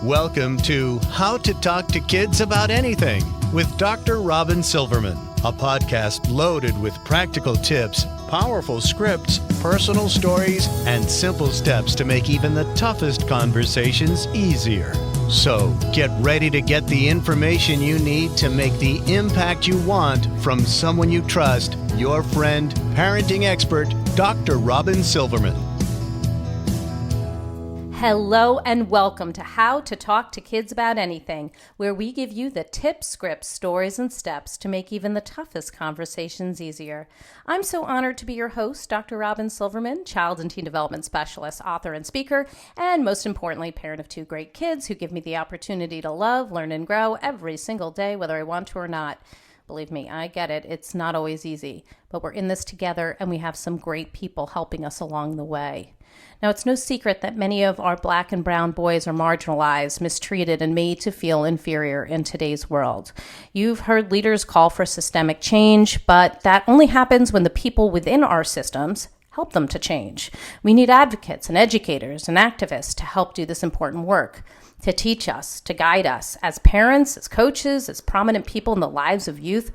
Welcome to How to Talk to Kids About Anything with Dr. Robyn Silverman, a podcast loaded with practical tips, powerful scripts, personal stories, and simple steps to make even the toughest conversations easier. So get ready to get the information you need to make the impact you want from someone you trust, your friend, parenting expert, Dr. Robyn Silverman. Hello and welcome to How to Talk to Kids About Anything, where we give you the tips, scripts, stories, and steps to make even the toughest conversations easier. I'm so honored to be your host, Dr. Robyn Silverman, child and teen development specialist, author, and speaker, and most importantly, parent of two great kids who give me the opportunity to love, learn, and grow every single day, whether I want to or not. Believe me, I get it. It's not always easy, but we're in this together and we have some great people helping us along the way. Now, it's no secret that many of our Black and brown boys are marginalized, mistreated, and made to feel inferior in today's world. You've heard leaders call for systemic change, but that only happens when the people within our systems help them to change. We need advocates and educators and activists to help do this important work, to teach us, to guide us as parents, as coaches, as prominent people in the lives of youth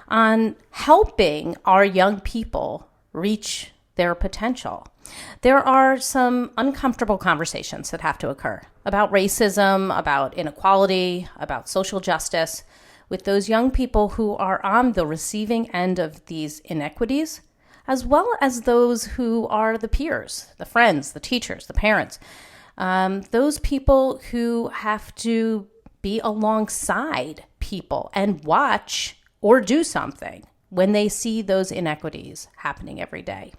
on helping our young people reach their potential. There are some uncomfortable conversations that have to occur about racism, about inequality, about social justice with those young people who are on the receiving end of these inequities, as well as those who are the peers, the friends, the teachers, the parents, those people who have to be alongside people and watch or do something when they see those inequities happening every day.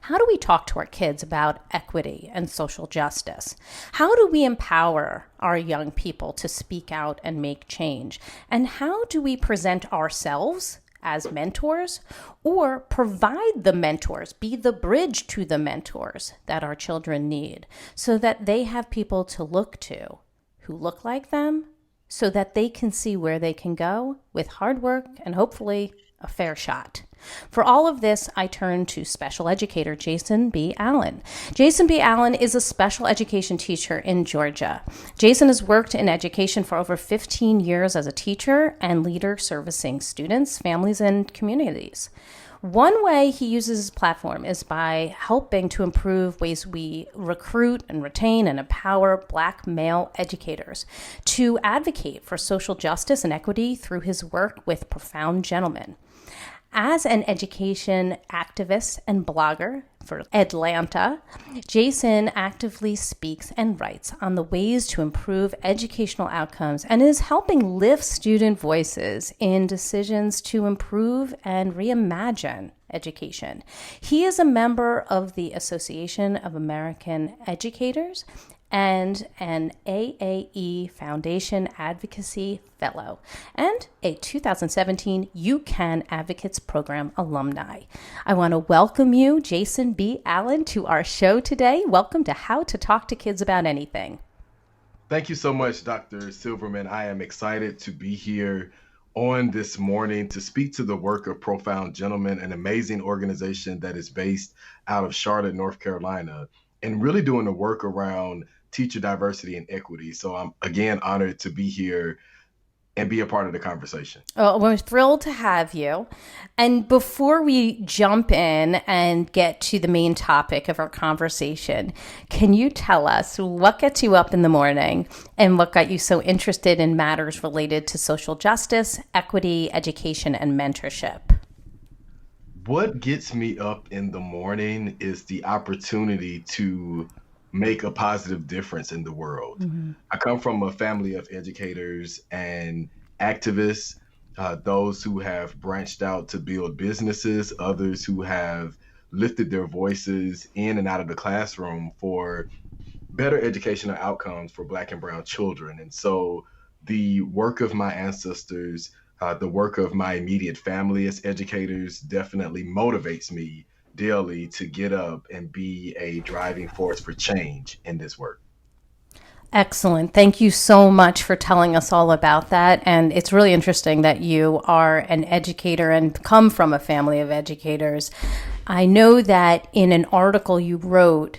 How do we talk to our kids about equity and social justice? How do we empower our young people to speak out and make change? And how do we present ourselves as mentors or provide the mentors, be the bridge to the mentors that our children need so that they have people to look to who look like them so that they can see where they can go with hard work and hopefully a fair shot. For all of this, I turn to special educator Jason B. Allen. Jason B. Allen is a special education teacher in Georgia. Jason has worked in education for over 15 years as a teacher and leader servicing students, families, and communities. One way he uses his platform is by helping to improve ways we recruit and retain and empower Black male educators to advocate for social justice and equity through his work with Profound Gentlemen. As an education activist and blogger for Atlanta, Jason actively speaks and writes on the ways to improve educational outcomes and is helping lift student voices in decisions to improve and reimagine education. He is a member of the Association of American Educators and an AAE Foundation Advocacy Fellow, and a 2017 You Can Advocates Program alumni. I want to welcome you, Jason B. Allen, to our show today. Welcome to How to Talk to Kids About Anything. Thank you so much, Dr. Silverman. I am excited to be here on this morning to speak to the work of Profound Gentlemen, an amazing organization that is based out of Charlotte, North Carolina, and really doing the work around teacher diversity and equity. So I'm again honored to be here and be a part of the conversation. Well, we're thrilled to have you. And before we jump in and get to the main topic of our conversation, can you tell us what gets you up in the morning and what got you so interested in matters related to social justice, equity, education, and mentorship? What gets me up in the morning is the opportunity to make a positive difference in the world. Mm-hmm. I come from a family of educators and activists, those who have branched out to build businesses, others who have lifted their voices in and out of the classroom for better educational outcomes for Black and brown children. And so the work of my ancestors, the work of my immediate family as educators definitely motivates me daily to get up and be a driving force for change in this work. Excellent. Thank you so much for telling us all about that. And it's really interesting that you are an educator and come from a family of educators. I know that in an article you wrote,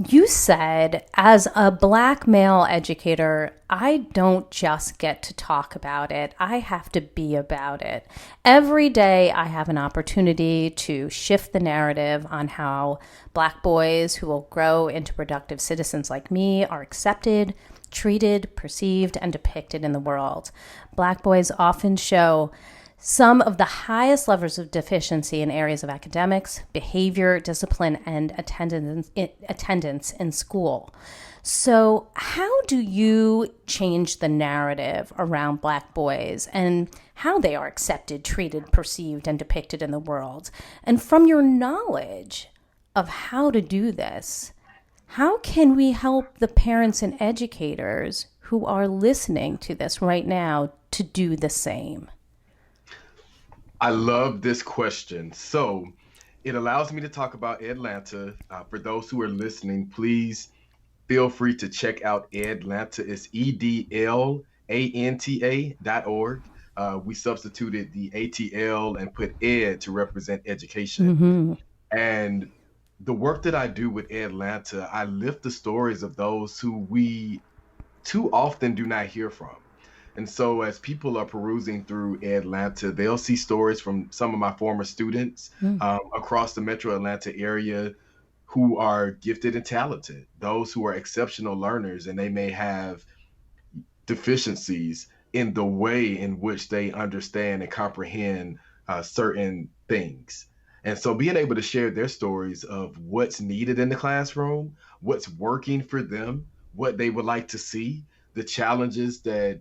You said, as a Black male educator, I don't just get to talk about it, I have to be about it. Every day I have an opportunity to shift the narrative on how Black boys who will grow into productive citizens like me are accepted, treated, perceived, and depicted in the world. Black boys often show some of the highest levels of deficiency in areas of academics, behavior, discipline, and attendance in school. So, how do you change the narrative around Black boys and how they are accepted, treated, perceived, and depicted in the world? And from your knowledge of how to do this, how can we help the parents and educators who are listening to this right now to do the same? I love this question. So it allows me to talk about Atlanta. For those who are listening, please feel free to check out Edlanta. It's EDLANTA.org. We substituted the ATL and put ed to represent education. Mm-hmm. And the work that I do with Atlanta, I lift the stories of those who we too often do not hear from. And so, as people are perusing through Atlanta, they'll see stories from some of my former students across the metro Atlanta area who are gifted and talented, those who are exceptional learners, and they may have deficiencies in the way in which they understand and comprehend certain things. And so being able to share their stories of what's needed in the classroom, what's working for them, what they would like to see, the challenges that,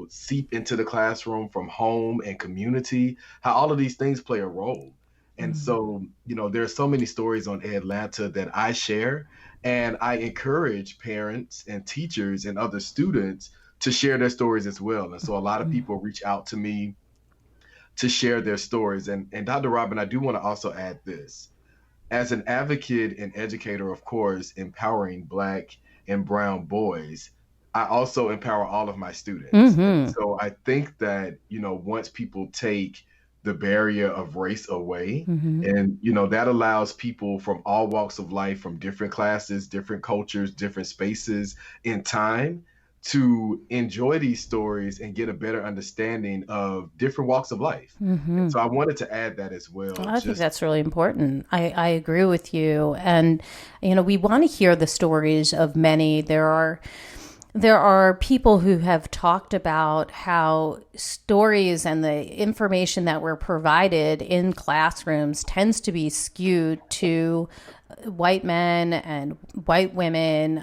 seep into the classroom from home and community, how all of these things play a role. And so, there are so many stories on Atlanta that I share, and I encourage parents and teachers and other students to share their stories as well. And so a lot of people reach out to me to share their stories. And Dr. Robyn, I do want to also add this. As an advocate and educator, of course, empowering Black and brown boys, I also empower all of my students. And so I think that, once people take the barrier of race away, and, that allows people from all walks of life, from different classes, different cultures, different spaces in time, to enjoy these stories and get a better understanding of different walks of life. And so I wanted to add that as well. I think that's really important. I agree with you. And, we want to hear the stories of many. There are people who have talked about how stories and the information that we're provided in classrooms tends to be skewed to white men and white women,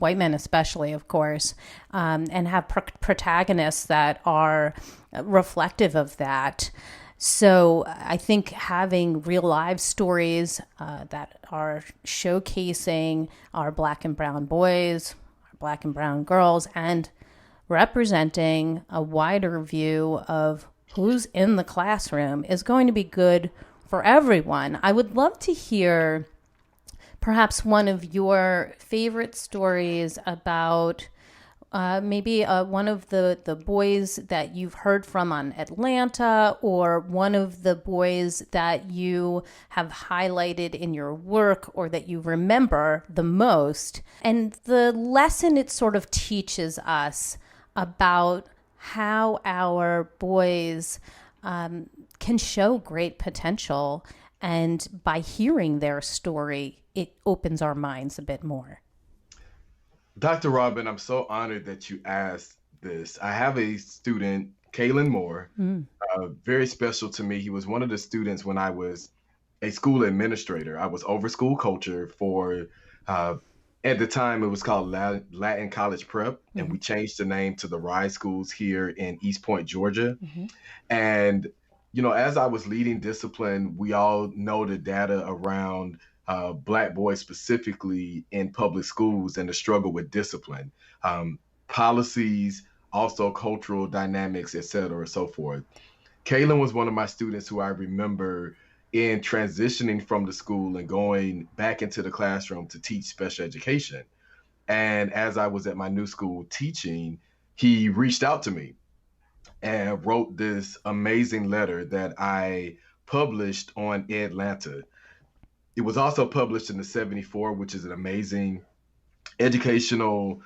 white men especially, of course, and have protagonists that are reflective of that. So I think having real live stories that are showcasing our Black and brown boys, our Black and brown girls, and representing a wider view of who's in the classroom is going to be good for everyone. I would love to hear perhaps one of your favorite stories about maybe one of the boys that you've heard from on Atlanta, or one of the boys that you have highlighted in your work or that you remember the most, and the lesson it sort of teaches us about how our boys can show great potential. And by hearing their story, it opens our minds a bit more. Dr. Robyn, I'm so honored that you asked this. I have a student, Kalen Moore, very special to me. He was one of the students when I was a school administrator. I was over school culture for, at the time, it was called Latin College Prep, and we changed the name to the Rise Schools here in East Point, Georgia. And as I was leading discipline, we all know the data around Black boys specifically in public schools and the struggle with discipline, policies, also cultural dynamics, et cetera, so forth. Kaylin was one of my students who I remember in transitioning from the school and going back into the classroom to teach special education. And as I was at my new school teaching, he reached out to me and wrote this amazing letter that I published on Atlanta. It was also published in the 74, which is an amazing educational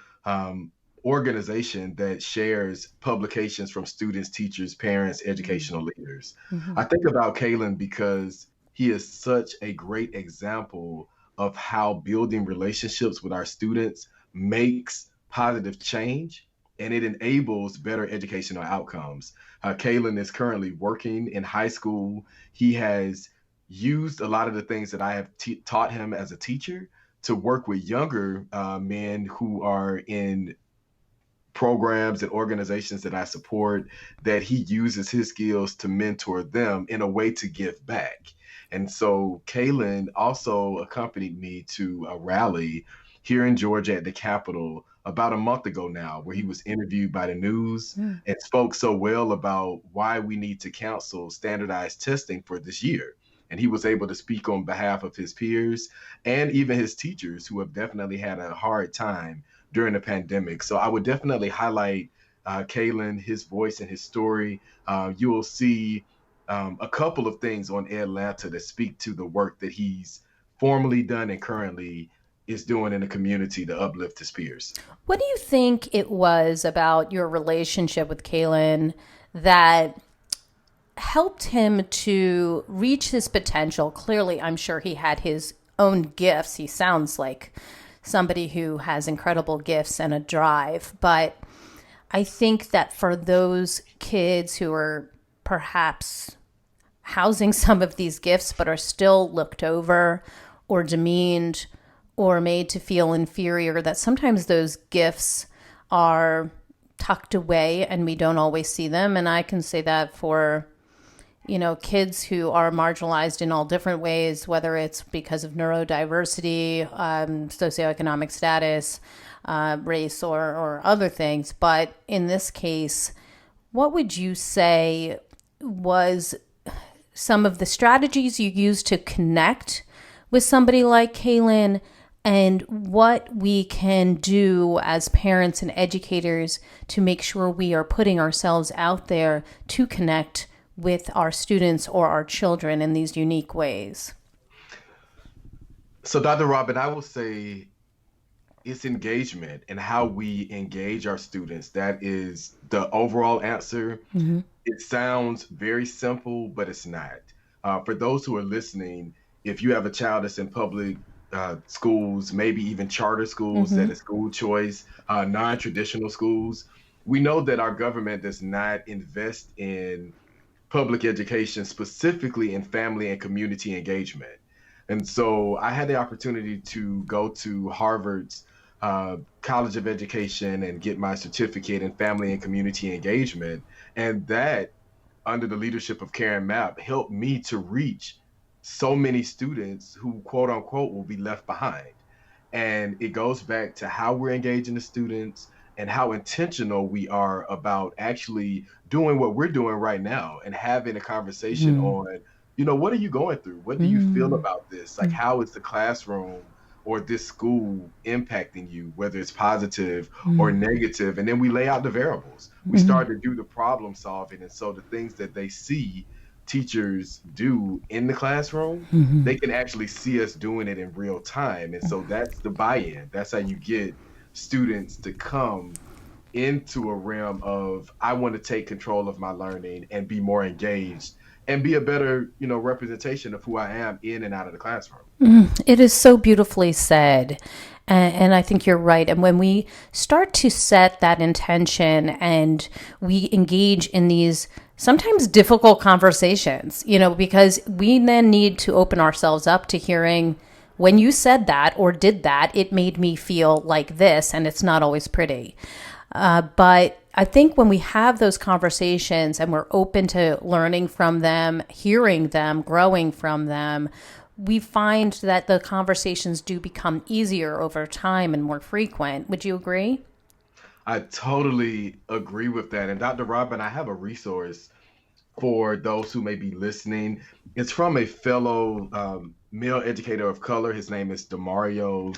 organization that shares publications from students, teachers, parents, educational leaders. Mm-hmm. I think about Kalen because he is such a great example of how building relationships with our students makes positive change and it enables better educational outcomes. Kalen is currently working in high school. He has used a lot of the things that I have taught him as a teacher to work with younger men who are in programs and organizations that I support, that he uses his skills to mentor them in a way to give back. And so Kalen also accompanied me to a rally here in Georgia at the Capitol about a month ago now, where he was interviewed by the news Mm. and spoke so well about why we need to cancel standardized testing for this year. And he was able to speak on behalf of his peers and even his teachers who have definitely had a hard time during the pandemic. So I would definitely highlight Kalen, his voice and his story. You will see a couple of things on Atlanta that speak to the work that he's formerly done and currently is doing in the community to uplift his peers. What do you think it was about your relationship with Kalen that helped him to reach his potential? Clearly, I'm sure he had his own gifts. He sounds like somebody who has incredible gifts and a drive. But I think that for those kids who are perhaps housing some of these gifts but are still looked over or demeaned or made to feel inferior, that sometimes those gifts are tucked away and we don't always see them. And I can say that for kids who are marginalized in all different ways, whether it's because of neurodiversity, socioeconomic status, race, or other things. But in this case, what would you say was some of the strategies you used to connect with somebody like Kalen, and what we can do as parents and educators to make sure we are putting ourselves out there to connect with our students or our children in these unique ways? So, Dr. Robin, I will say it's engagement and how we engage our students. That is the overall answer. Mm-hmm. It sounds very simple, but it's not. For those who are listening, if you have a child that's in public schools, maybe even charter schools, Mm-hmm. that is school choice, non-traditional schools, we know that our government does not invest in public education, specifically in family and community engagement. And so I had the opportunity to go to Harvard's College of Education and get my certificate in family and community engagement. And that, under the leadership of Karen Mapp, helped me to reach so many students who, quote unquote, will be left behind. And it goes back to how we're engaging the students and how intentional we are about actually doing what we're doing right now and having a conversation on, what are you going through? What do you feel Mm-hmm. about this? Like, how is the classroom or this school impacting you, whether it's positive or negative? And then we lay out the variables. We Mm-hmm. start to do the problem solving. And so the things that they see teachers do in the classroom, Mm-hmm. they can actually see us doing it in real time. And so that's the buy-in. That's how you get students to come into a realm of, I want to take control of my learning and be more engaged and be a better, representation of who I am in and out of the classroom. It is so beautifully said. And I think you're right. And when we start to set that intention and we engage in these sometimes difficult conversations, because we then need to open ourselves up to hearing, when you said that or did that, it made me feel like this, and it's not always pretty. But I think when we have those conversations and we're open to learning from them, hearing them, growing from them, we find that the conversations do become easier over time and more frequent. Would you agree? I totally agree with that. And Dr. Robin, I have a resource for those who may be listening. It's from a fellow male educator of color. His name is Demario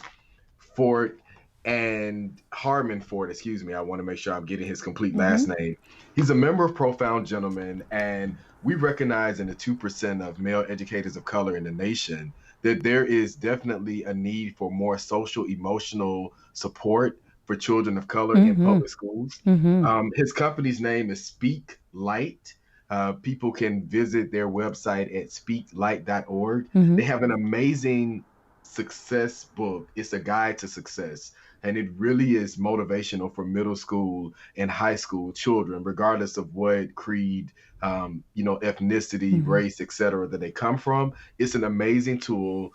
Fort and Harmon Ford, excuse me. I want to make sure I'm getting his complete last Mm-hmm. name. He's a member of Profound Gentlemen, and we recognize in the 2% of male educators of color in the nation that there is definitely a need for more social emotional support for children of color in public schools. His company's name is Speak Light. People can visit their website at speaklight.org. They have an amazing success book. It's a guide to success. And it really is motivational for middle school and high school children, regardless of what creed, ethnicity, race, etc., that they come from. It's an amazing tool.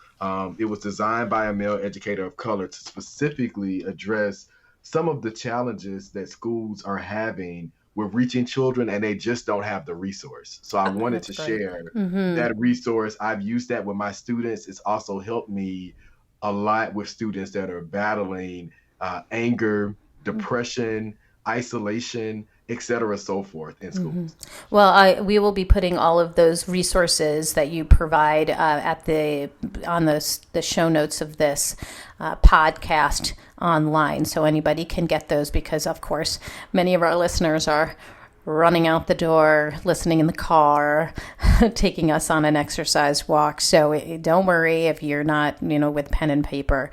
It was designed by a male educator of color to specifically address some of the challenges that schools are having with reaching children, and they just don't have the resource. So I wanted to share that resource. I've used that with my students. It's also helped me a lot with students that are battling anger, depression, isolation, et cetera, so forth in schools. Well, we will be putting all of those resources that you provide on the show notes of this podcast online, so anybody can get those, because of course many of our listeners are running out the door, listening in the car, taking us on an exercise walk. So don't worry if you're not, with pen and paper.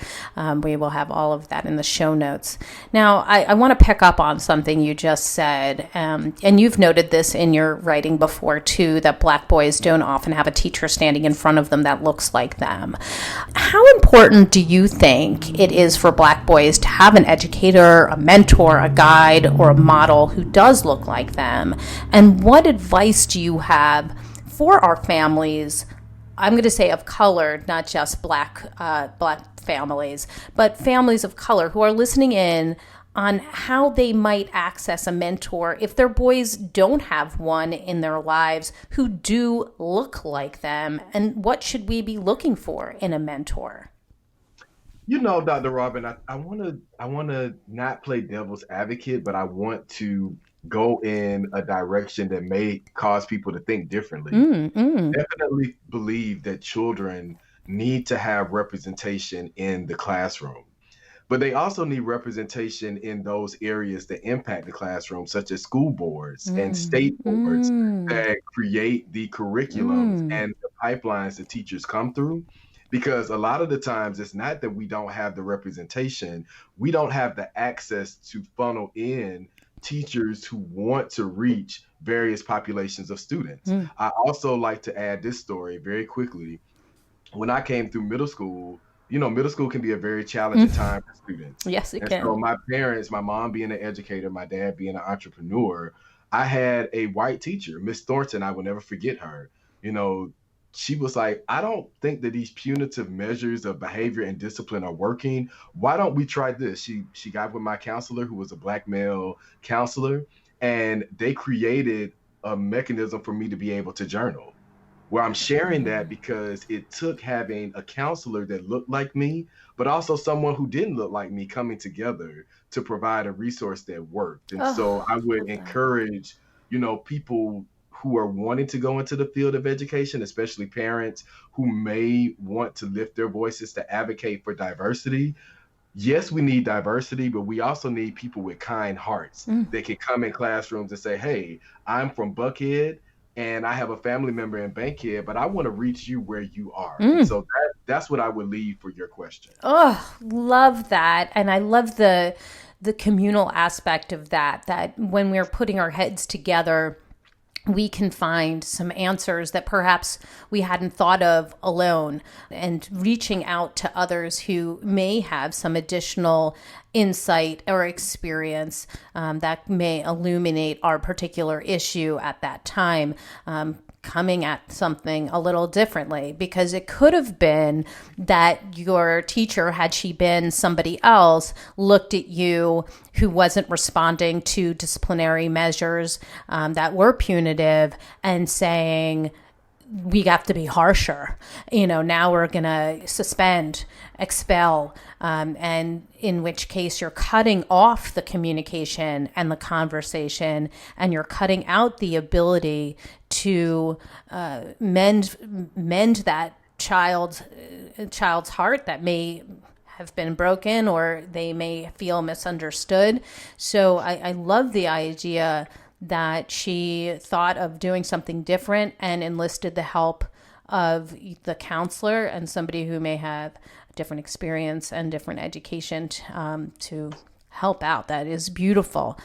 We will have all of that in the show notes. Now, I want to pick up on something you just said, and you've noted this in your writing before too, that Black boys don't often have a teacher standing in front of them that looks like them. How important do you think it is for Black boys to have an educator, a mentor, a guide, or a model who does look like them? And what advice do you have for our families, I'm going to say of color, not just black families, but families of color who are listening in on how they might access a mentor if their boys don't have one in their lives who do look like them, and what should we be looking for in a mentor? Dr. Robyn, I want to not play devil's advocate, but I want to go in a direction that may cause people to think differently. Definitely believe that children need to have representation in the classroom, but they also need representation in those areas that impact the classroom, such as school boards and state boards that create the curriculums and the pipelines that teachers come through. Because a lot of the times it's not that we don't have the representation, we don't have the access to funnel in teachers who want to reach various populations of students. I also like to add this story very quickly. When I came through middle school, middle school can be a very challenging time for students. Yes, it can. So my parents, my mom being an educator, my dad being an entrepreneur, I had a white teacher, Miss Thornton. I will never forget her. She was like, I don't think that these punitive measures of behavior and discipline are working. Why don't we try this? She got with my counselor, who was a Black male counselor, and they created a mechanism for me to be able to journal. Where I'm sharing that because it took having a counselor that looked like me, but also someone who didn't look like me coming together to provide a resource that worked. And so I would encourage, people who are wanting to go into the field of education, especially parents who may want to lift their voices to advocate for diversity. Yes, we need diversity, but we also need people with kind hearts that can come in classrooms and say, hey, I'm from Buckhead and I have a family member in Bankhead, but I want to reach you where you are. And so that's what I would leave for your question. Oh, love that. And I love the communal aspect of that when we're putting our heads together, we can find some answers that perhaps we hadn't thought of alone, and reaching out to others who may have some additional insight or experience that may illuminate our particular issue at that time. Coming at something a little differently, because it could have been that your teacher, had she been somebody else, looked at you who wasn't responding to disciplinary measures that were punitive and saying, we have to be harsher. Now we're going to suspend, expel, and in which case you're cutting off the communication and the conversation, and you're cutting out the ability to mend that child's heart that may have been broken, or they may feel misunderstood. So I love the idea that she thought of doing something different and enlisted the help of the counselor and somebody who may have a different experience and different education to help out. That is beautiful.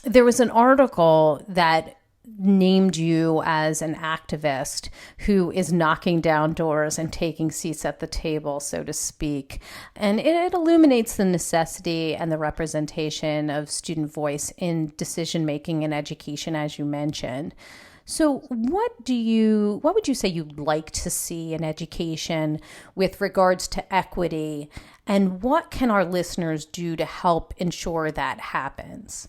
There was an article that named you as an activist who is knocking down doors and taking seats at the table, so to speak. And it illuminates the necessity and the representation of student voice in decision-making and education, as you mentioned. So what would you say you'd like to see in education with regards to equity, and what can our listeners do to help ensure that happens?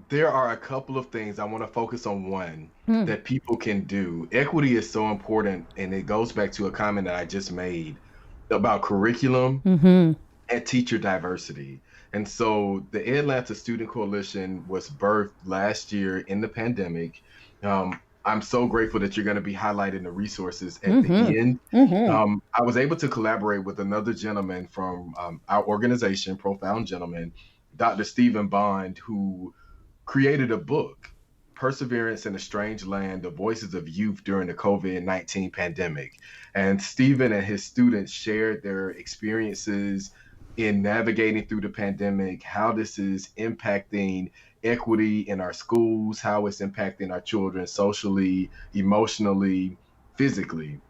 There are a couple of things. I want to focus on one that people can do. Equity is so important, and it goes back to a comment that I just made about curriculum and teacher diversity. And so the Atlanta Student Coalition was birthed last year in the pandemic. I'm so grateful that you're going to be highlighting the resources at the end. I was able to collaborate with another gentleman from our organization, Profound Gentleman, Dr. Stephen Bond, who created a book, Perseverance in a Strange Land, The Voices of Youth During the COVID-19 Pandemic. And Stephen and his students shared their experiences in navigating through the pandemic, how this is impacting equity in our schools, how it's impacting our children socially, emotionally, physically.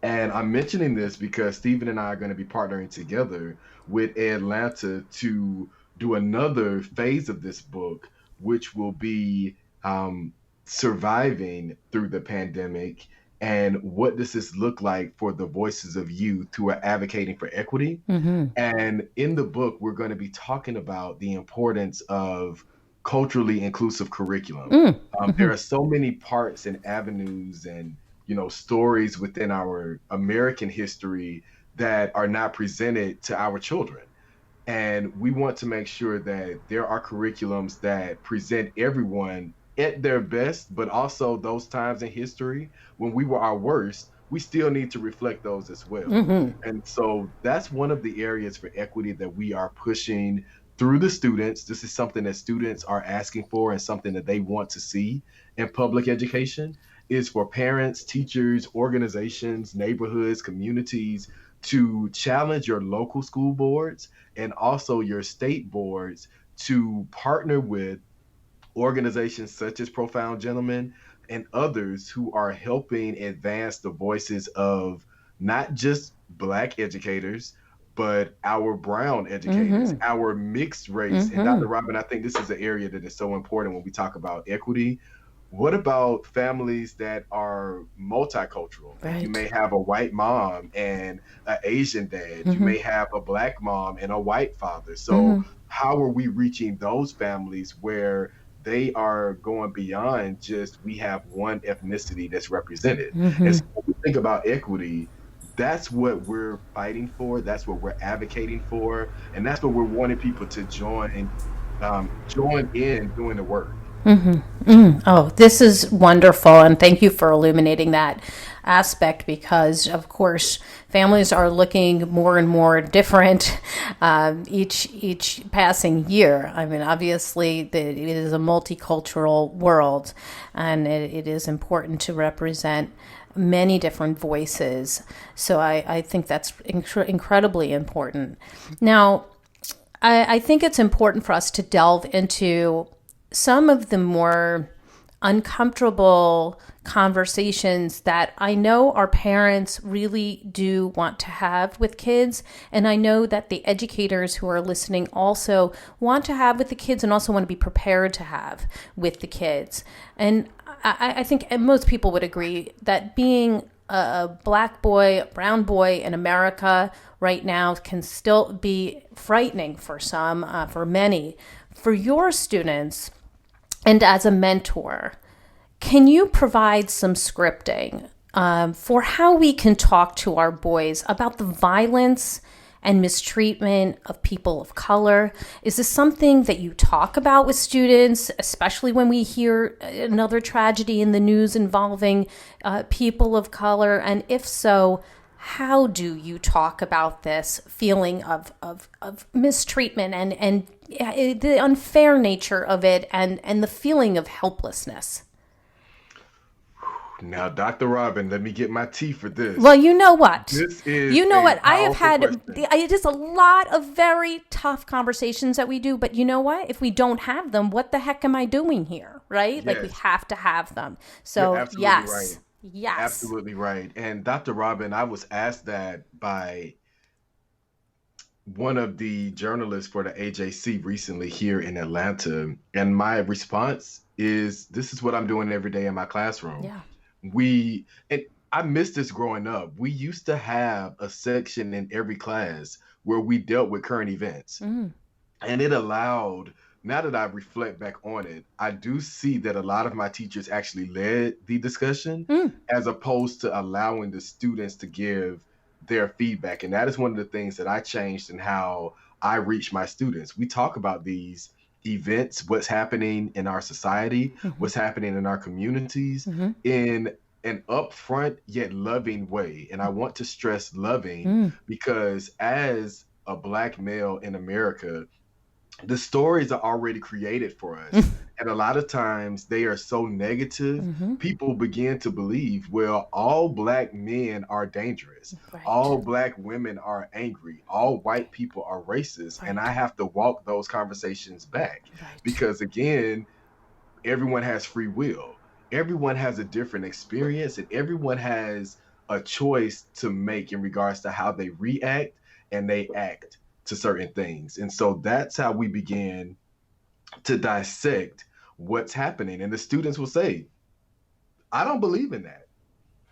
And I'm mentioning this because Stephen and I are going to be partnering together with Atlanta to do another phase of this book, which will be surviving through the pandemic, and what does this look like for the voices of youth who are advocating for equity. And in the book, we're going to be talking about the importance of culturally inclusive curriculum. There are so many parts and avenues and stories within our American history that are not presented to our children. And we want to make sure that there are curriculums that present everyone at their best, but also those times in history when we were our worst, we still need to reflect those as well. And so that's one of the areas for equity that we are pushing through the students. This is something that students are asking for and something that they want to see in public education, is for parents, teachers, organizations, neighborhoods, communities to challenge your local school boards and also your state boards to partner with organizations such as Profound Gentlemen and others who are helping advance the voices of not just Black educators, but our brown educators, our mixed race. And Dr. Robyn, I think this is an area that is so important when we talk about equity. What about families that are multicultural? Right. You may have a white mom and an Asian dad. You may have a Black mom and a white father. So how are we reaching those families where they are going beyond just we have one ethnicity that's represented? And so when we think about equity, that's what we're fighting for. That's what we're advocating for. And that's what we're wanting people to join in doing the work. Oh, this is wonderful. And thank you for illuminating that aspect, because of course families are looking more and more different each passing year. I mean, obviously it is a multicultural world, and it is important to represent many different voices. So I think that's incredibly important. Now, I think it's important for us to delve into some of the more uncomfortable conversations that I know our parents really do want to have with kids. And I know that the educators who are listening also want to have with the kids and also want to be prepared to have with the kids. And I think most people would agree that being a Black boy, a brown boy in America right now can still be frightening for some, for many. For your students, and as a mentor, can you provide some scripting for how we can talk to our boys about the violence and mistreatment of people of color? Is this something that you talk about with students, especially when we hear another tragedy in the news involving people of color? And if so, how do you talk about this feeling of mistreatment and the unfair nature of it and the feeling of helplessness? Now, Dr. Robyn, let me get my tea for this. Well, you know what? This is You know a what? I have had, powerful question. it is a lot of very tough conversations that we do, but you know what? If we don't have them, what the heck am I doing here? Right? Like we Yes, have to have them. you're So absolutely right. yes, yes. Absolutely right. And Dr. Robyn, I was asked that by one of the journalists for the AJC recently here in Atlanta. And my response is this is what I'm doing every day in my classroom. Yeah. And I missed this growing up. We used to have a section in every class where we dealt with current events. Mm. And it allowed, now that I reflect back on it, I do see that a lot of my teachers actually led the discussion Mm. as opposed to allowing the students to give their feedback. And that is one of the things that I changed in how I reach my students. We talk about these events, what's happening in our society, Mm-hmm. what's happening in our communities Mm-hmm. in an upfront yet loving way. And I want to stress loving Mm. because as a Black male in America, the stories are already created for us. And a lot of times they are so negative, Mm-hmm. people begin to believe, well, all Black men are dangerous. Right. All Black women are angry. All white people are racist. And Right. I have to walk those conversations back Right. because, again, everyone has free will. Everyone has a different experience and everyone has a choice to make in regards to how they react and they act to certain things. And so that's how we begin to dissect what's happening. And the students will say, I don't believe in that.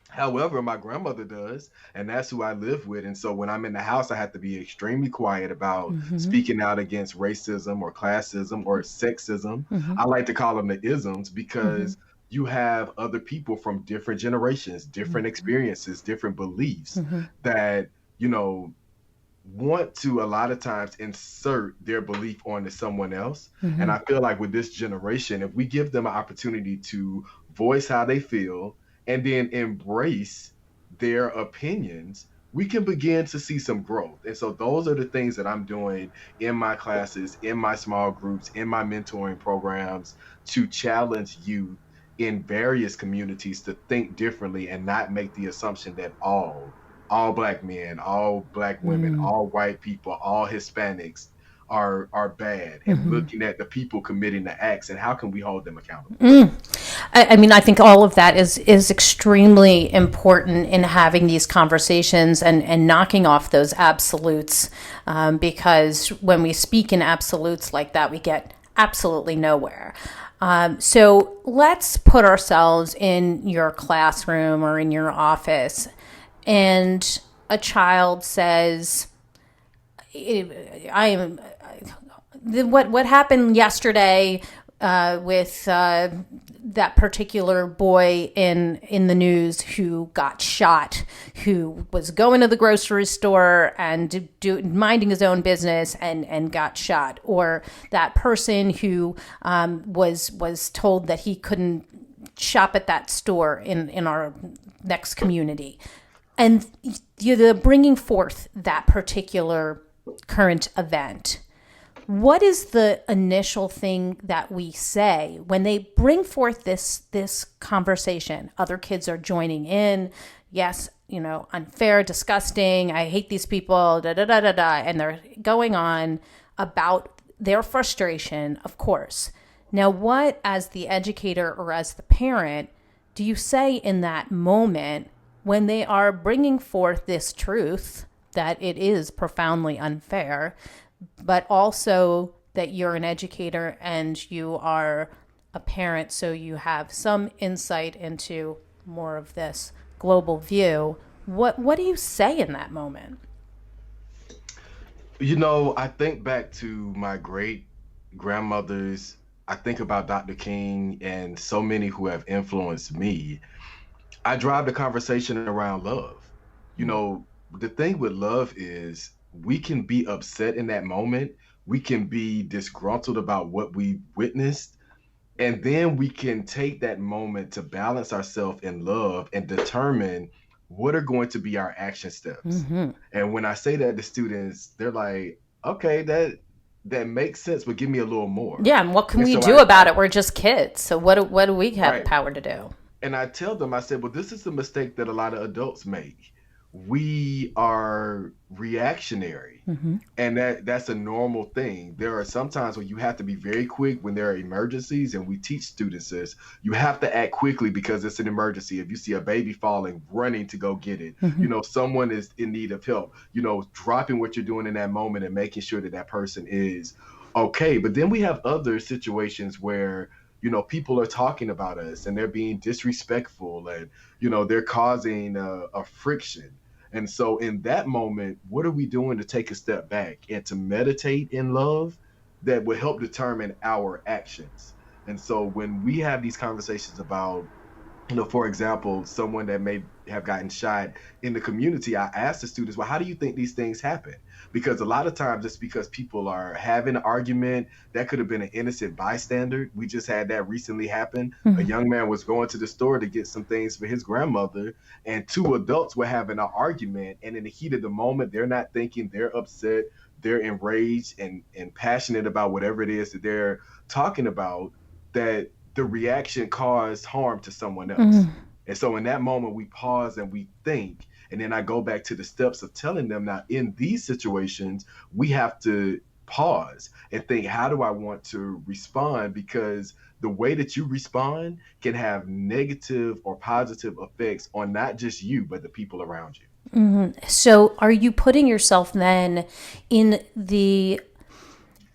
However, my grandmother does, and that's who I live with. And so when I'm in the house, I have to be extremely quiet about Mm-hmm. speaking out against racism or classism or sexism. Mm-hmm. I like to call them the isms Mm-hmm. because you have other people from different generations, different Mm-hmm. experiences, different beliefs Mm-hmm. that, want to a lot of times insert their belief onto someone else. Mm-hmm. And I feel like with this generation, if we give them an opportunity to voice how they feel and then embrace their opinions, we can begin to see some growth. And so those are the things that I'm doing in my classes, in my small groups, in my mentoring programs to challenge youth in various communities to think differently and not make the assumption that all Black men, all Black women, Mm. all white people, all Hispanics are bad, and Mm-hmm. looking at the people committing the acts and how can we hold them accountable. I mean, I think all of that is extremely important in having these conversations and knocking off those absolutes, because when we speak in absolutes like that, we get absolutely nowhere. So let's put ourselves in your classroom or in your office, and a child says, "I am." What happened yesterday with that particular boy in the news who got shot, who was going to the grocery store and minding his own business and got shot, or that person who was told that he couldn't shop at that store in our next community, and you're bringing forth that particular current event. What is the initial thing that we say when they bring forth this conversation? Other kids are joining in. Yes, unfair, disgusting. I hate these people. Da da da da da, and they're going on about their frustration, of course. Now, what, as the educator or as the parent, do you say in that moment when they are bringing forth this truth that it is profoundly unfair, but also that you're an educator and you are a parent, so you have some insight into more of this global view? What do you say in that moment? I think back to my great grandmothers. I think about Dr. King and so many who have influenced me. I drive the conversation around love. The thing with love is we can be upset in that moment. We can be disgruntled about what we witnessed. And then we can take that moment to balance ourselves in love and determine what are going to be our action steps. Mm-hmm. And when I say that to students, they're like, okay, that makes sense, but give me a little more. Yeah, and what can And we so do about it? We're just kids. So what do we have Right. power to do? And I tell them, I said, well, this is the mistake that a lot of adults make. We are reactionary. And that's a normal thing. There are some times where you have to be very quick when there are emergencies, and we teach students this. You have to act quickly because it's an emergency. If you see a baby falling, running to go get it. Someone is in need of help. Dropping what you're doing in that moment and making sure that that person is okay. But then we have other situations where people are talking about us and they're being disrespectful, and they're causing a friction. And so in that moment, what are we doing to take a step back and to meditate in love that will help determine our actions? And so when we have these conversations about, for example, someone that may have gotten shot in the community, I ask the students, well, how do you think these things happen? Because a lot of times it's because people are having an argument. That could have been an innocent bystander. We just had that recently happen. A young man was going to the store to get some things for his grandmother, and two adults were having an argument. And in the heat of the moment, they're not thinking, they're upset, they're enraged and passionate about whatever it is that they're talking about, that the reaction caused harm to someone else. And so in that moment, we pause and we think. And then I go back to the steps of telling them, now in these situations, we have to pause and think, how do I want to respond? Because the way that you respond can have negative or positive effects on not just you, but the people around you. So are you putting yourself then in the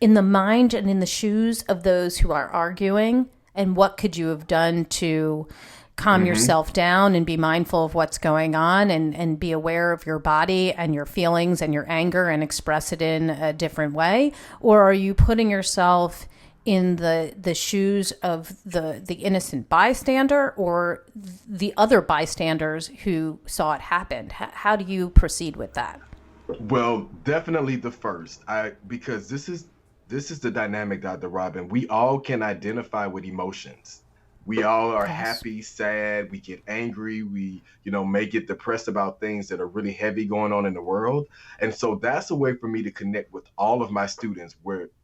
mind and in the shoes of those who are arguing? And what could you have done to calm yourself down and be mindful of what's going on, and be aware of your body and your feelings and your anger and express it in a different way? Or are you putting yourself in the shoes of the innocent bystander or the other bystanders who saw it happen? How do you proceed with that? Well, definitely the first. Because this is the dynamic, Dr. Robyn. We all can identify with emotions. We all are happy, sad, we get angry, we, may get depressed about things that are really heavy going on in the world. And so that's a way for me to connect with all of my students,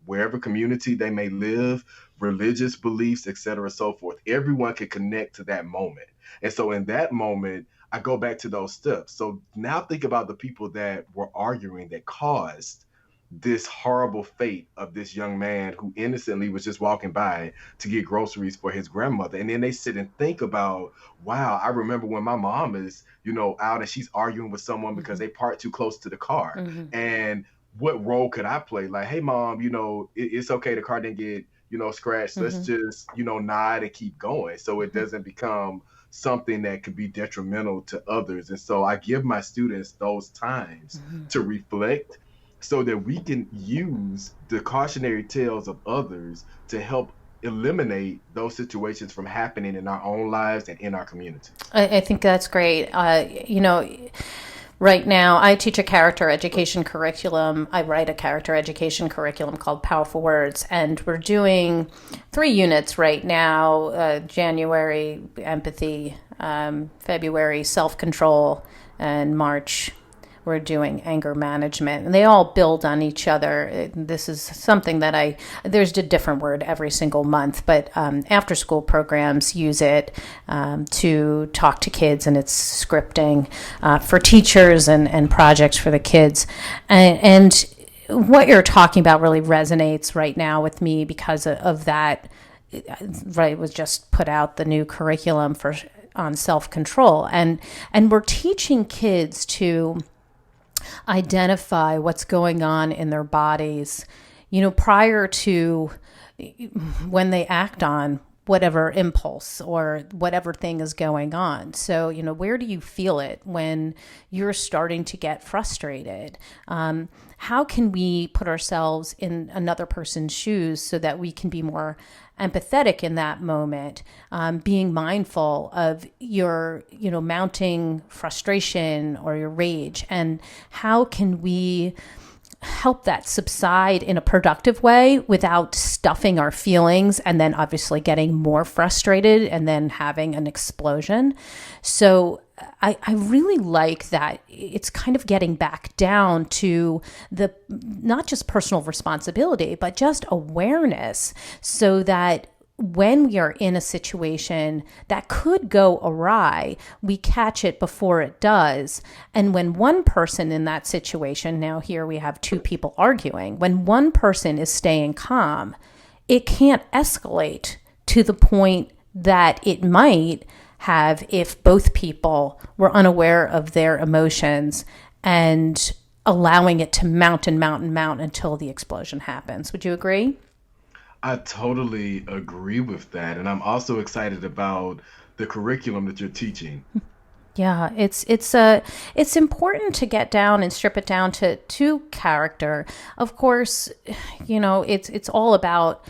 wherever community they may live, religious beliefs, et cetera, so forth. Everyone can connect to that moment. And so in that moment, I go back to those steps. So now think about the people that were arguing that caused this horrible fate of this young man who innocently was just walking by to get groceries for his grandmother. And then they sit and think about, wow, I remember when my mom is, out and she's arguing with someone because they parked too close to the car. And what role could I play? Like, hey, mom, it's okay. The car didn't get, scratched. Let's just, nod and keep going. So it doesn't become something that could be detrimental to others. And so I give my students those times to reflect, so that we can use the cautionary tales of others to help eliminate those situations from happening in our own lives and in our community. I think that's great. Right now, I teach a character education curriculum. I write a character education curriculum called Powerful Words, and we're doing 3 units right now: January, empathy; February, self-control; and March, we're doing anger management, and they all build on each other. This is something that there's a different word every single month, but after school programs use it to talk to kids, and it's scripting for teachers and projects for the kids. And what you're talking about really resonates right now with me because of that. Right, was just put out the new curriculum on self-control, and we're teaching kids to identify what's going on in their bodies, prior to when they act on whatever impulse or whatever thing is going on. So, where do you feel it when you're starting to get frustrated? How can we put ourselves in another person's shoes so that we can be more empathetic in that moment, being mindful of your, mounting frustration or your rage, and how can we help that subside in a productive way without stuffing our feelings and then obviously getting more frustrated and then having an explosion. So I really like that it's kind of getting back down to the not just personal responsibility, but just awareness, so that when we are in a situation that could go awry, we catch it before it does. And when one person in that situation, now here we have two people arguing, when one person is staying calm, it can't escalate to the point that it might have if both people were unaware of their emotions and allowing it to mount and mount and mount until the explosion happens. Would you agree? I totally agree with that. And I'm also excited about the curriculum that you're teaching. Yeah, it's important to get down and strip it down to character. Of course, it's all about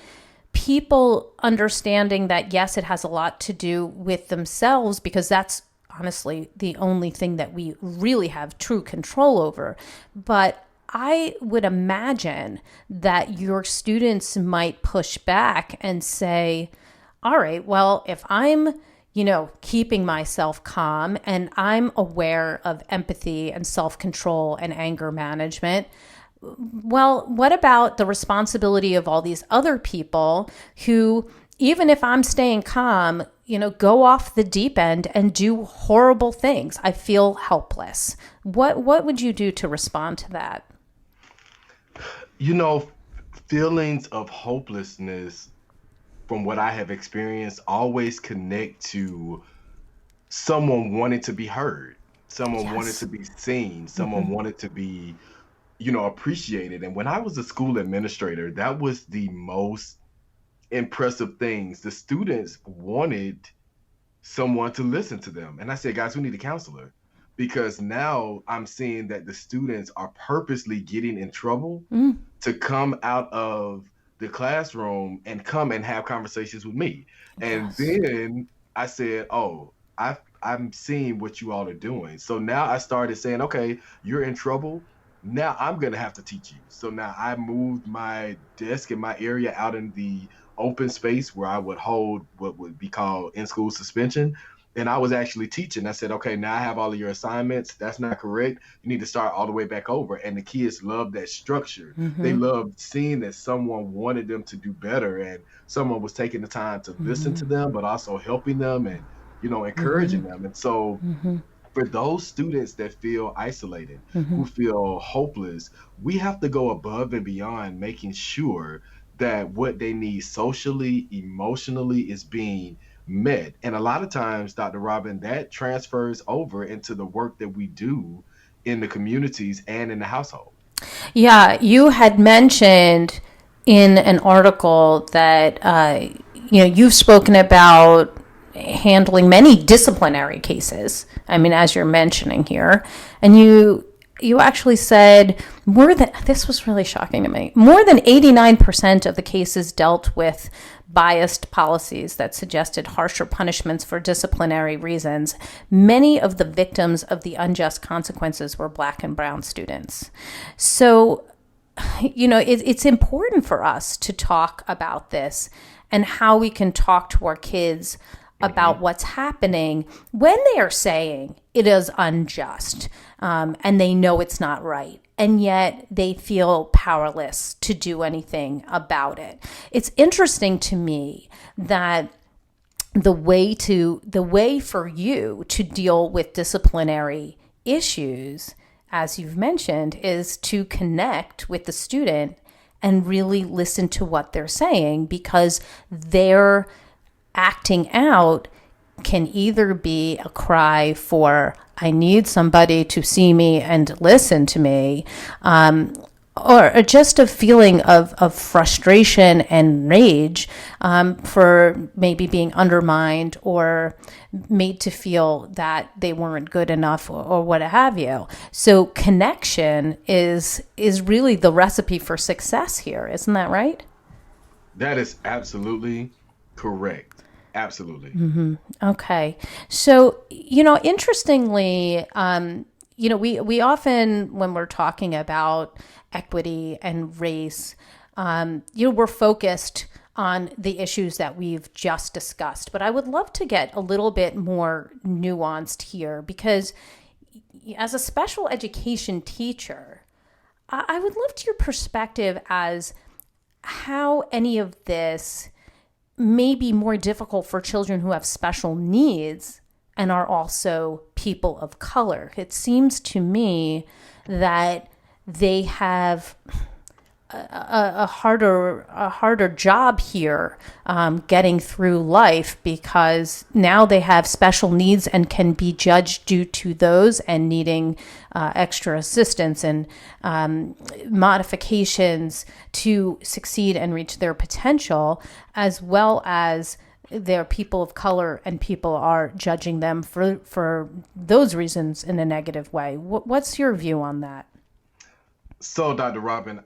people understanding that, yes, it has a lot to do with themselves, because that's honestly the only thing that we really have true control over. But I would imagine that your students might push back and say, all right, well, if I'm, keeping myself calm and I'm aware of empathy and self-control and anger management, well, what about the responsibility of all these other people who, even if I'm staying calm, go off the deep end and do horrible things? I feel helpless. What would you do to respond to that? Feelings of hopelessness, from what I have experienced, always connect to someone wanting to be heard, someone wanted to be seen, someone wanted to be, appreciated. And when I was a school administrator, that was the most impressive things. The students wanted someone to listen to them. And I said, guys, we need a counselor, because now I'm seeing that the students are purposely getting in trouble to come out of the classroom and come and have conversations with me. And then I said, oh, I'm seeing what you all are doing. So now I started saying, okay, you're in trouble. Now I'm going to have to teach you. So now I moved my desk and my area out in the open space where I would hold what would be called in-school suspension. And I was actually teaching. I said, okay, now I have all of your assignments. That's not correct. You need to start all the way back over. And the kids loved that structure. They loved seeing that someone wanted them to do better, and someone was taking the time to listen to them, but also helping them and, encouraging them. And so for those students that feel isolated, who feel hopeless, we have to go above and beyond making sure that what they need socially, emotionally is being met. And a lot of times, Dr. Robyn, that transfers over into the work that we do in the communities and in the household. Yeah, you had mentioned in an article that, you've spoken about handling many disciplinary cases. I mean, as you're mentioning here, and you actually said this was really shocking to me, more than 89% of the cases dealt with biased policies that suggested harsher punishments for disciplinary reasons. Many of the victims of the unjust consequences were Black and brown students. So, it's important for us to talk about this and how we can talk to our kids about what's happening when they are saying it is unjust, and they know it's not right, and yet they feel powerless to do anything about it. It's interesting to me that the way for you to deal with disciplinary issues, as you've mentioned, is to connect with the student and really listen to what they're saying, because they're acting out can either be a cry for, I need somebody to see me and listen to me, or just a feeling of frustration and rage for maybe being undermined or made to feel that they weren't good enough, or what have you. So connection is really the recipe for success here. Isn't that right? That is absolutely correct. Absolutely. Okay. So, interestingly, we often, when we're talking about equity and race, we're focused on the issues that we've just discussed. But I would love to get a little bit more nuanced here, because as a special education teacher, I would love your perspective as how any of this may be more difficult for children who have special needs and are also people of color. It seems to me that they have a harder job here getting through life, because now they have special needs and can be judged due to those and needing extra assistance and modifications to succeed and reach their potential, as well as they're people of color and people are judging them for those reasons in a negative way. What's your view on that? So, Dr. Robyn,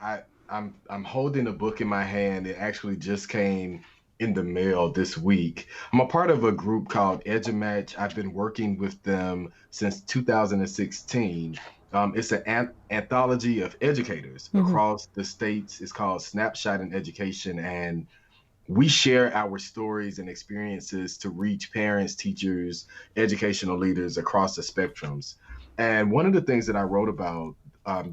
I'm holding a book in my hand. It actually just came in the mail this week. I'm a part of a group called EduMatch. I've been working with them since 2016. It's an anthology of educators across the states. It's called Snapshot in Education, and we share our stories and experiences to reach parents, teachers, educational leaders across the spectrums. And one of the things that I wrote about,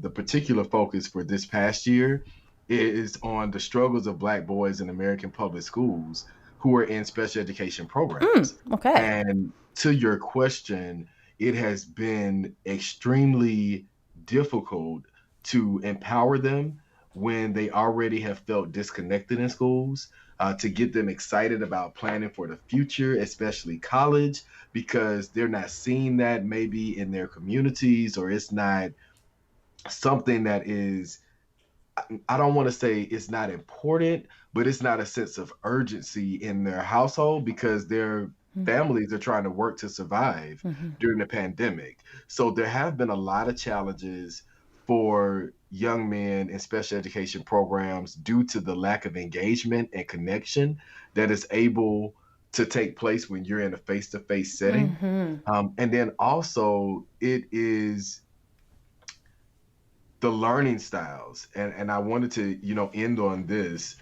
the particular focus for this past year, is on the struggles of Black boys in American public schools who are in special education programs. Okay. And to your question, it has been extremely difficult to empower them when they already have felt disconnected in schools, to get them excited about planning for the future, especially college, because they're not seeing that maybe in their communities, or it's not something that is, I don't want to say it's not important, but it's not a sense of urgency in their household because their families are trying to work to survive during the pandemic. So there have been a lot of challenges for young men in special education programs due to the lack of engagement and connection that is able to take place when you're in a face-to-face setting. And then also it is the learning styles. And I wanted to, end on this.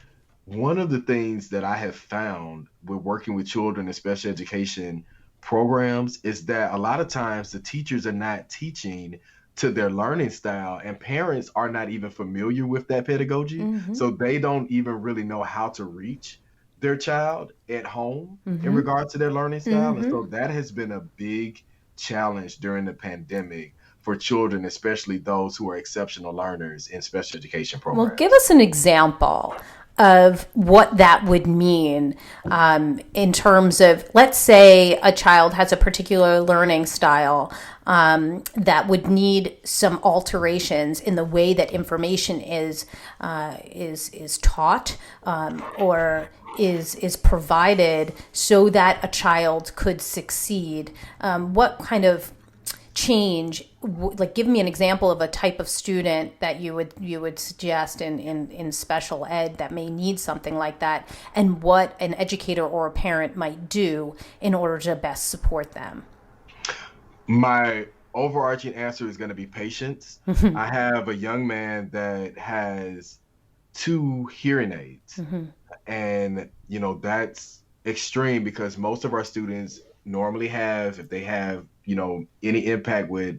One of the things that I have found with working with children in special education programs is that a lot of times the teachers are not teaching to their learning style, and parents are not even familiar with that pedagogy. So they don't even really know how to reach their child at home in regard to their learning style. And so that has been a big challenge during the pandemic for children, especially those who are exceptional learners in special education programs. Well, give us an example of what that would mean in terms of, let's say a child has a particular learning style that would need some alterations in the way that information is taught or is provided so that a child could succeed. What kind of change, like give me an example of a type of student that you would suggest in special ed that may need something like that, and what an educator or a parent might do in order to best support them. My overarching answer is going to be patience. I have a young man that has 2 hearing aids, and that's extreme because most of our students normally have, if they have any impact with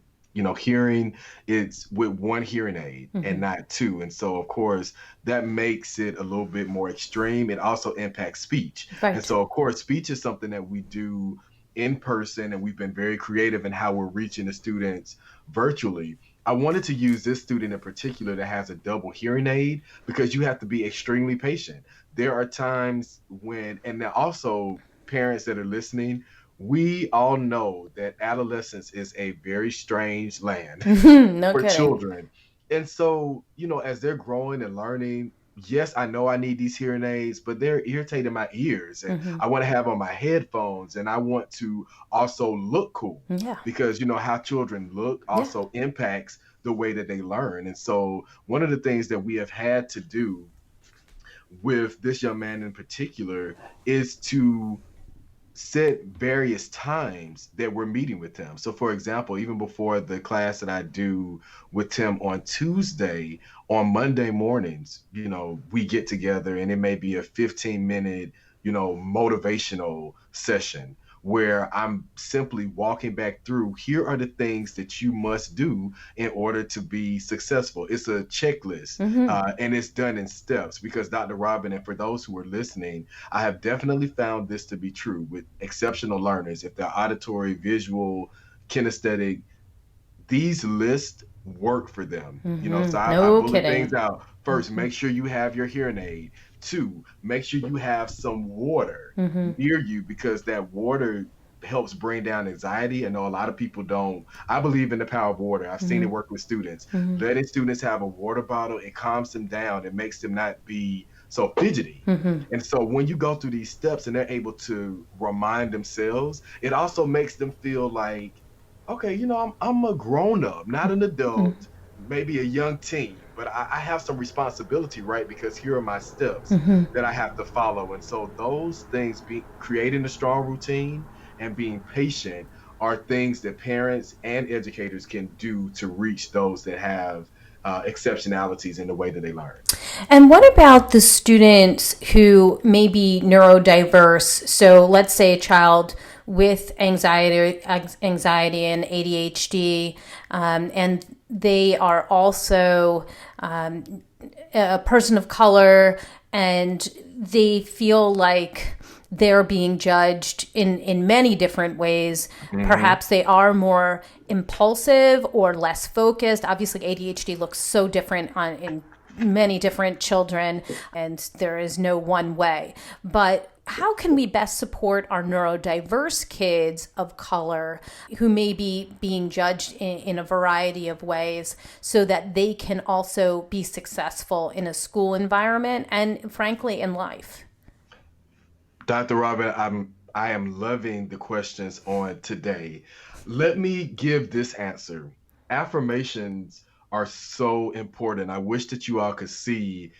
hearing, it's with 1 hearing aid and not 2. And so of course that makes it a little bit more extreme. It also impacts speech. Right. And so of course speech is something that we do in person, and we've been very creative in how we're reaching the students virtually. I wanted to use this student in particular that has a double hearing aid because you have to be extremely patient. There are times when, and then also parents that are listening, we all know that adolescence is a very strange land No for kidding. children. And so, as they're growing and learning, yes, I know I need these hearing aids, but they're irritating my ears. And I want to have on my headphones, and I want to also look cool. Yeah. Because, how children look also impacts the way that they learn. And so one of the things that we have had to do with this young man in particular is to set various times that we're meeting with him. So for example, even before the class that I do with Tim on Tuesday, on Monday mornings, we get together and it may be a 15-minute, motivational session where I'm simply walking back through, here are the things that you must do in order to be successful. It's a checklist, and it's done in steps because Dr. Robyn, and for those who are listening, I have definitely found this to be true with exceptional learners. If they're auditory, visual, kinesthetic, these lists work for them. So I No bullet kidding. things out. First, make sure you have your hearing aid. Two, make sure you have some water near you because that water helps bring down anxiety. I know a lot of people don't. I believe in the power of water. I've seen it work with students. Letting students have a water bottle, it calms them down. It makes them not be so fidgety. And so when you go through these steps and they're able to remind themselves, it also makes them feel like, okay, I'm a grown up, not an adult, maybe a young teen, but I have some responsibility, right? Because here are my steps that I have to follow. And so those things, creating a strong routine and being patient, are things that parents and educators can do to reach those that have exceptionalities in the way that they learn. And what about the students who may be neurodiverse? So let's say a child with anxiety and ADHD, and they are also a person of color, and they feel like they're being judged in many different ways. Perhaps they are more impulsive or less focused. Obviously, ADHD looks so different in many different children, and there is no one way. But how can we best support our neurodiverse kids of color who may be being judged in a variety of ways so that they can also be successful in a school environment and, frankly, in life? Dr. Robyn, I am loving the questions on today. Let me give this answer. Affirmations are so important. I wish that you all could see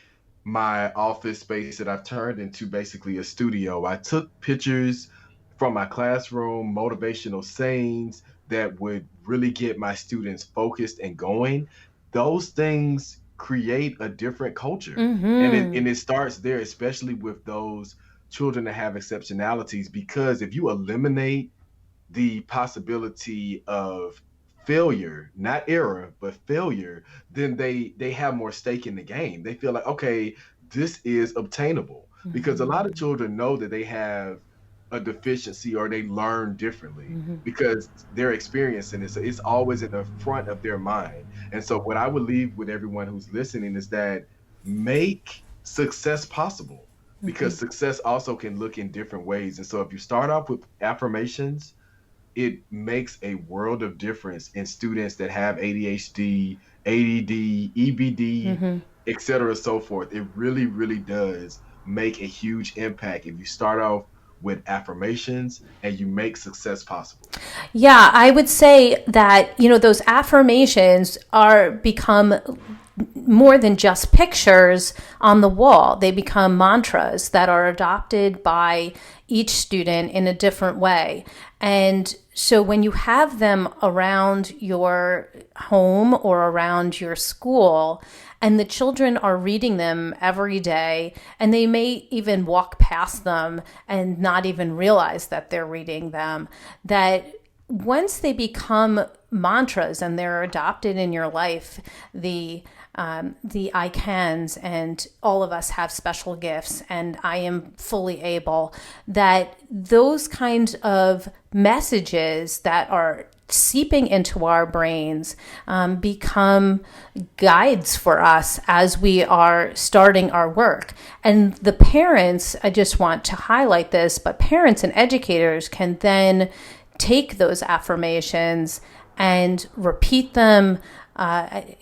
my office space that I've turned into basically a studio. I took pictures from my classroom, motivational sayings that would really get my students focused and going. Those things create a different culture. And it starts there, especially with those children that have exceptionalities, because if you eliminate the possibility of failure, not error, but failure, then they have more stake in the game. They feel like, okay, this is obtainable because a lot of children know that they have a deficiency or they learn differently because they're experiencing it. So it's always in the front of their mind. And so what I would leave with everyone who's listening is that make success possible because success also can look in different ways. And so if you start off with affirmations, it makes a world of difference in students that have ADHD, ADD, EBD, et cetera, so forth. It really, really does make a huge impact if you start off with affirmations and you make success possible. Yeah, I would say that, those affirmations are become more than just pictures on the wall. They become mantras that are adopted by each student in a different way. And so when you have them around your home or around your school, and the children are reading them every day, and they may even walk past them and not even realize that they're reading them, that once they become mantras and they're adopted in your life, the I cans and all of us have special gifts and I am fully able, that those kinds of messages that are seeping into our brains become guides for us as we are starting our work. And the parents, I just want to highlight this, but parents and educators can then take those affirmations and repeat them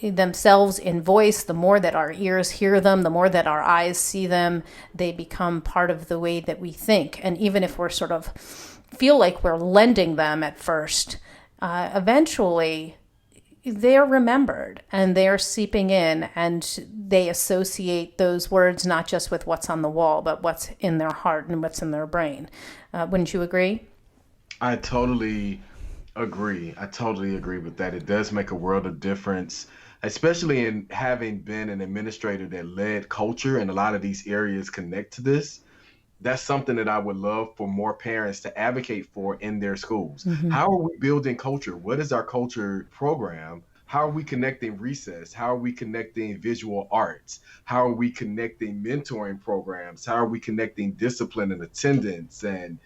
themselves in voice. The more that our ears hear them, the more that our eyes see them, they become part of the way that we think. And even if we're sort of feel like we're lending them at first, eventually they're remembered and they're seeping in, and they associate those words not just with what's on the wall, but what's in their heart and what's in their brain. Wouldn't you agree? I totally agree. I totally agree with that. It does make a world of difference, especially in having been an administrator that led culture, and a lot of these areas connect to this. that's something that I would love for more parents to advocate for in their schools. How are we building culture? What is our culture program? How are we connecting recess? How are we connecting visual arts? How are we connecting mentoring programs? How are we connecting discipline and attendance and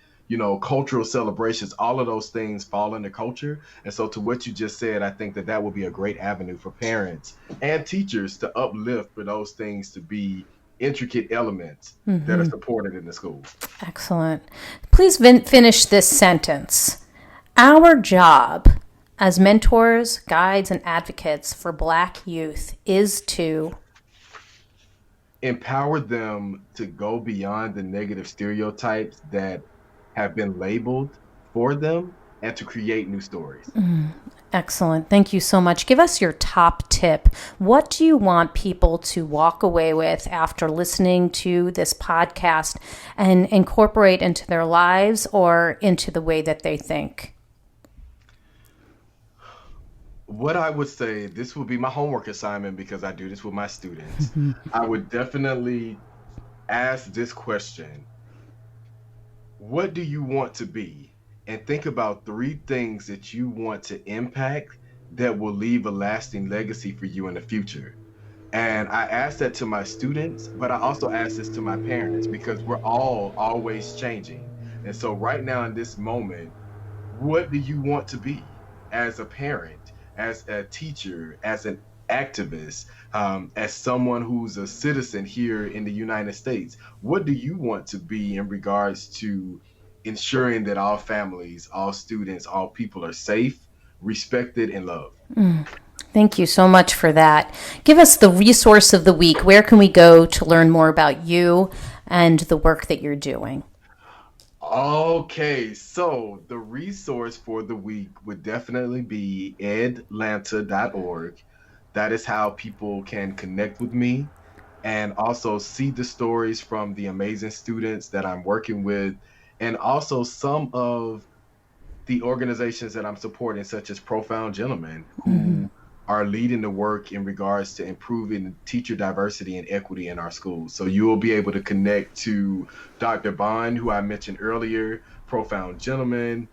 cultural celebrations? All of those things fall into culture. And so to what you just said, I think that would be a great avenue for parents and teachers to uplift for those things to be intricate elements that are supported in the school. Excellent. Please finish this sentence. Our job as mentors, guides, and advocates for Black youth is to empower them to go beyond the negative stereotypes that have been labeled for them and to create new stories. Excellent. Thank you so much. Give us your top tip. What do you want people to walk away with after listening to this podcast and incorporate into their lives or into the way that they think? What I would say, this would be my homework assignment because I do this with my students. I would definitely ask this question: what do you want to be? And think about 3 things that you want to impact that will leave a lasting legacy for you in the future. And I ask that to my students, but I also ask this to my parents because we're all always changing. And so right now in this moment, what do you want to be as a parent, as a teacher, as an activist, as someone who's a citizen here in the United States? What do you want to be in regards to ensuring that all families, all students, all people are safe, respected, and loved? Thank you so much for that. Give us the resource of the week. Where can we go to learn more about you and the work that you're doing? Okay, so the resource for the week would definitely be edlanta.org. That is how people can connect with me and also see the stories from the amazing students that I'm working with, and also some of the organizations that I'm supporting, such as Profound Gentlemen, who are leading the work in regards to improving teacher diversity and equity in our schools. So you will be able to connect to Dr. Bond, who I mentioned earlier, Profound Gentlemen,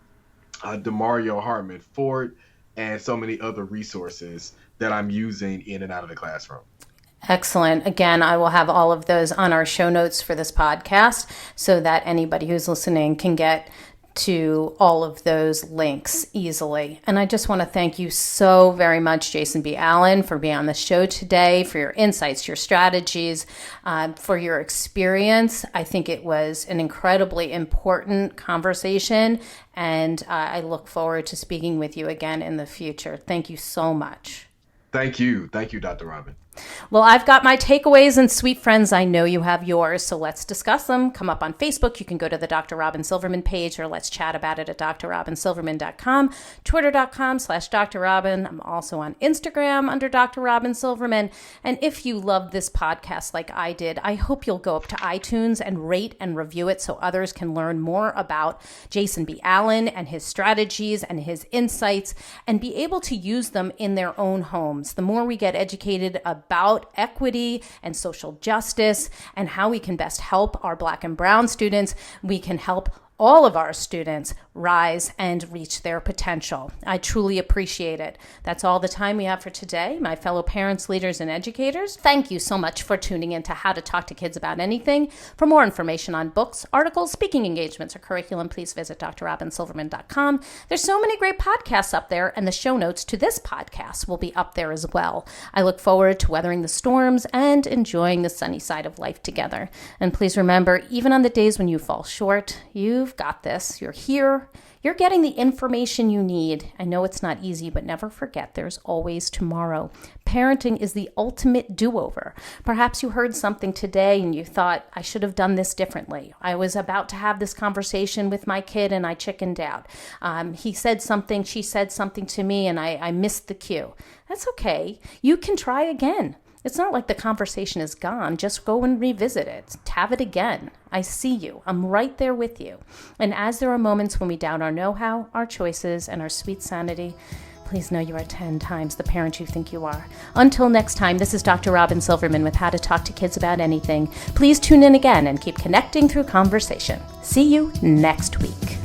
Demario Hartman Fort, and so many other resources that I'm using in and out of the classroom. Excellent. Again, I will have all of those on our show notes for this podcast so that anybody who's listening can get to all of those links easily. And I just want to thank you so very much, Jason B. Allen, for being on the show today, for your insights, your strategies, for your experience. I think it was an incredibly important conversation, and I look forward to speaking with you again in the future. Thank you so much. Thank you. Thank you, Dr. Robyn. Well, I've got my takeaways, and sweet friends, I know you have yours, so let's discuss them. Come up on Facebook. You can go to the Dr. Robyn Silverman page, or let's chat about it at drrobynsilverman.com, twitter.com/Dr. Robyn. I'm also on Instagram under Dr. Robyn Silverman. And if you love this podcast like I did, I hope you'll go up to iTunes and rate and review it so others can learn more about Jason B. Allen and his strategies and his insights and be able to use them in their own homes. The more we get educated about equity and social justice and how we can best help our Black and Brown students, we can help all of our students rise and reach their potential. I truly appreciate it. That's all the time we have for today. My fellow parents, leaders, and educators, thank you so much for tuning in to How to Talk to Kids About Anything. For more information on books, articles, speaking engagements, or curriculum, please visit drrobynsilverman.com. There's so many great podcasts up there, and the show notes to this podcast will be up there as well. I look forward to weathering the storms and enjoying the sunny side of life together. And please remember, even on the days when you fall short, you've got this. You're here. You're getting the information you need. I know it's not easy, but never forget there's always tomorrow. Parenting is the ultimate do-over. Perhaps you heard something today and you thought, I should have done this differently. I was about to have this conversation with my kid and I chickened out. He said something, she said something to me, and I missed the cue. That's okay. You can try again. It's not like the conversation is gone. Just go and revisit it. Have it again. I see you. I'm right there with you. And as there are moments when we doubt our know-how, our choices, and our sweet sanity, please know you are 10 times the parent you think you are. Until next time, this is Dr. Robyn Silverman with How to Talk to Kids About Anything. Please tune in again and keep connecting through conversation. See you next week.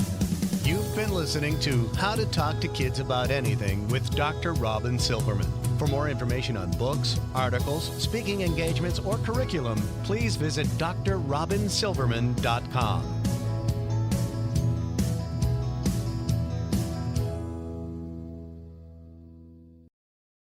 You've been listening to How to Talk to Kids About Anything with Dr. Robyn Silverman. For more information on books, articles, speaking engagements, or curriculum, please visit drrobynsilverman.com.